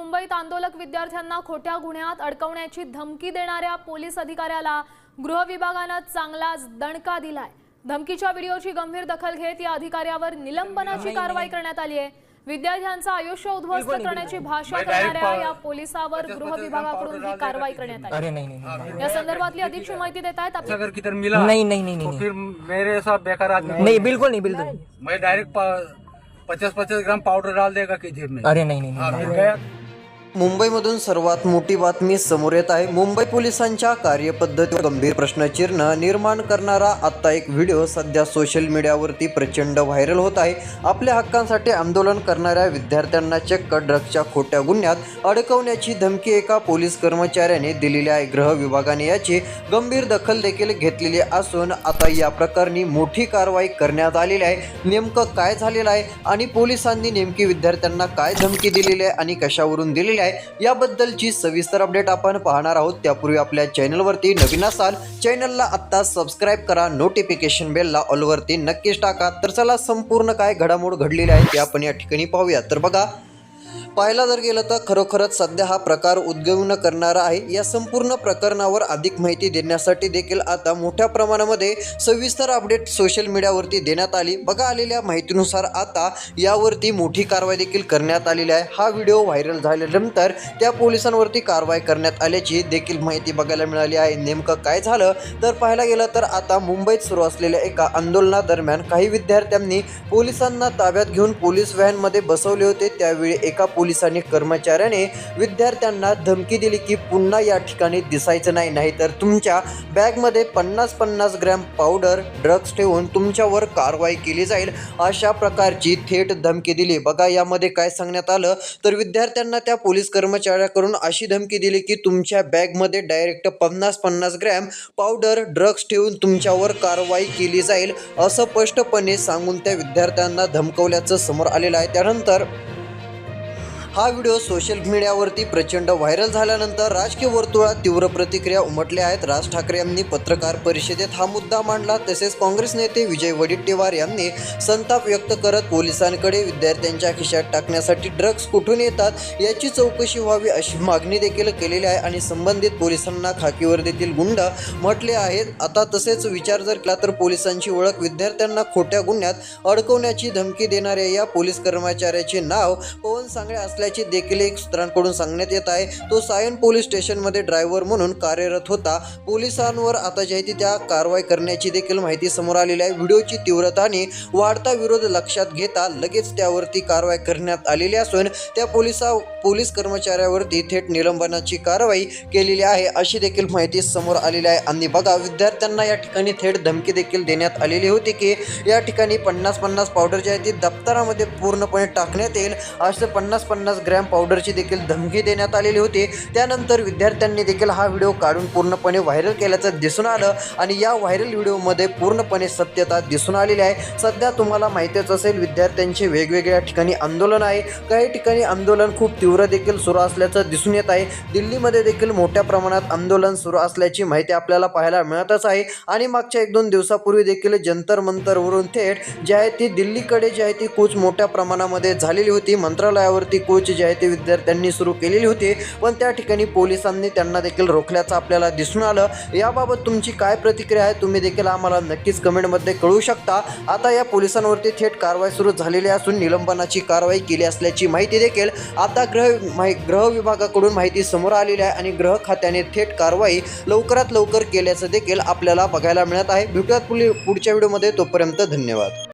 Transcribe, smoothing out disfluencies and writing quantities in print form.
मुंबईत आंदोलक विद्यार्थ्यांना खोट्या गुन्ह्यात अडकवण्याची धमकी देणाऱ्या पोलीस अधिकाऱ्याला गृह विभागाने चांगलाच दणका दिलाय। धमकीच्या व्हिडिओची गंभीर दखल घेत या अधिकाऱ्यावर निलंबनाची कारवाई करण्यात आली आहे। विद्यार्थ्यांचं आयुष्य उद्ध्वस्त करण्याची भाषा करणाऱ्या या पोलिसावर गृह विभागाकडून ही कारवाई करण्यात आली। या संदर्भातली अधिक माहिती देत आहेत अगर किधर मिला नहीं फिर मेरे साथ बेकार आदमी नहीं बिल्कुल नहीं मैं डायरेक्ट 50-50 ग्राम पाउडर डाल देगा किधर में। अरे नहीं गया मुंबईमधून सर्वात मोठी बातमी समोर येत आहे। मुंबई पोलिसांच्या कार्यपद्धतीवर गंभीर प्रश्नचिन्ह निर्माण करणारा आता एक व्हिडिओ सध्या सोशल मीडियावरती प्रचंड व्हायरल होत आहे। आपल्या हक्कांसाठी आंदोलन करणाऱ्या विद्यार्थ्यांना चक्क ड्रग्सच्या खोट्या गुन्ह्यात अडकवण्याची धमकी एका पोलीस कर्मचाऱ्याने दिलेली आहे। गृह विभागाने याची गंभीर दखल देखील घेतलेली असून आता या प्रकरणी मोठी कारवाई करण्यात आलेली आहे। नेमकं काय झालेलं आहे आणि पोलिसांनी नेमकी विद्यार्थ्यांना काय धमकी दिलेली आहे आणि कशावरून दिलेली याबद्दलची सविस्तर अपडेट आपण पाहणार आहोत। त्यापूर्वी आपल्या चॅनलवरती नवीन असाल चॅनलला आता सबस्क्राइब करा, नोटिफिकेशन बेलला ऑल वरती नक्कीच टाका। तर चला संपूर्ण काय घडामोड घडलेली आहे ते आपण या ठिकाणी पाहूया। तर बघा, पाहायला जर गेलं तर खरोखरच सध्या हा प्रकार उद्गवण करणारा आहे। या संपूर्ण प्रकरणावर अधिक माहिती देण्यासाठी देखील आता मोठ्या प्रमाणामध्ये सविस्तर अपडेट सोशल मीडियावरती देण्यात आली। बघा, आलेल्या माहितीनुसार आता यावरती मोठी कारवाई देखील करण्यात आलेली आहे। हा व्हिडिओ व्हायरल झाल्यानंतर त्या पोलिसांवरती कारवाई करण्यात आल्याची देखील माहिती बघायला मिळाली आहे। नेमकं काय झालं तर पाहायला गेलं तर आता मुंबईत सुरू असलेल्या एका आंदोलनादरम्यान काही विद्यार्थ्यांनी पोलिसांना ताब्यात घेऊन पोलीस व्हॅनमध्ये बसवले होते। त्यावेळी एका पोलिसांनी कर्मचाऱ्याने विद्यार्थ्यांना धमकी दिली की पुन्हा या ठिकाणी दिसायचं नाही, नाहीतर तुमच्या बॅगमध्ये 50-50 ग्रॅम पावडर ड्रग्स ठेवून तुमच्यावर कारवाई केली जाईल, अशा प्रकारची थेट धमकी दिली। बघा, यामध्ये काय सांगण्यात आलं तर विद्यार्थ्यांना त्या पोलीस कर्मचाऱ्याकडून अशी धमकी दिली की तुमच्या बॅगमध्ये डायरेक्ट 50-50 ग्रॅम पावडर ड्रग्स ठेवून तुमच्यावर कारवाई केली जाईल, असं स्पष्टपणे सांगून त्या विद्यार्थ्यांना धमकवल्याचं समोर आलेलं आहे। त्यानंतर हा व्हिडिओ सोशल मीडियावरती प्रचंड व्हायरल झाल्यानंतर राजकीय वर्तुळात तीव्र प्रतिक्रिया उमटल्या आहेत। राज ठाकरे यांनी पत्रकार परिषदेत हा मुद्दा मांडला। तसेच काँग्रेस नेते विजय वडेट्टीवार यांनी संताप व्यक्त करत पोलिसांकडे विद्यार्थ्यांच्या खिशात टाकण्यासाठी ड्रग्ज कुठून येतात याची चौकशी व्हावी अशी मागणी देखील केलेली आहे आणि संबंधित पोलिसांना खाकीवर देखील गुंड म्हटले आहेत। आता तसेच विचार जर केला तर पोलिसांची ओळख विद्यार्थ्यांना खोट्या गुन्ह्यात अडकवण्याची धमकी देणाऱ्या या पोलीस कर्मचाऱ्याचे नाव पवन सांगळे असल्याचे देखील एक सूत्रांकडून सांगण्यात येत आहे। तो सायन पोलीस स्टेशनमध्ये ड्रायव्हर म्हणून कार्यरत होता। पोलिसांवर आता जी आहे त्या कारवाई करण्याची देखील माहिती समोर आलेली आहे। व्हिडिओची तीव्रता आणि वाढता विरोध लक्षात घेता लगेच त्यावरती कारवाई करण्यात आलेली असून त्या पोलीस कर्मचाऱ्यावरती थेट निलंबनाची कारवाई केलेली आहे, अशी देखील माहिती समोर आलेली आहे। आणि बघा, विद्यार्थ्यांना या ठिकाणी थेट धमकी देखील देण्यात आलेली होती की या ठिकाणी 50-50 पावडर जी आहे ती दप्तरामध्ये पूर्णपणे टाकण्यात येईल, असे 50-50 ग्रॅम पावडरची देखील धमकी देण्यात आलेली होती। त्यानंतर विद्यार्थ्यांनी देखील हा व्हिडिओ काढून पूर्णपणे व्हायरल केल्याचं दिसून आलं आणि या व्हायरल व्हिडिओमध्ये पूर्णपणे सत्यता दिसून आलेली आहे। सध्या तुम्हाला माहितीच असेल विद्यार्थ्यांचे वेगवेगळ्या ठिकाणी आंदोलन आहे। काही ठिकाणी आंदोलन खूप तीव्र देखील सुरू असल्याचं दिसून येत आहे। दिल्लीमध्ये देखील मोठ्या प्रमाणात आंदोलन सुरू असल्याची माहिती आपल्याला पाहायला मिळतच आहे आणि मागच्या 1-2 दिवसापूर्वी देखील जंतर मंतरवरून थेट जी आहे ती दिल्लीकडे जी आहे ती कूच मोठ्या प्रमाणामध्ये झालेली होती। मंत्रालयावरती कूच जी आहे ती विद्यार्थ्यांनी सुरू केलेली होती, पण त्या ठिकाणी पोलिसांनी त्यांना देखील रोखल्याचं आपल्याला दिसून आलं। याबाबत तुमची काय प्रतिक्रिया आहे तुम्ही देखील आम्हाला नक्कीच कमेंटमध्ये कळवू शकता। आता या पोलिसांवरती थेट कारवाई सुरू झालेली असून निलंबनाची कारवाई केली असल्याची माहिती देखील आता गृह विभागाकडून माहिती समोर आलेली आहे आणि गृह खात्याने थेट कारवाई लवकरात लवकर केल्याचं देखील आपल्याला बघायला मिळत आहे। भेटूयात पुढच्या व्हिडिओमध्ये, तोपर्यंत धन्यवाद।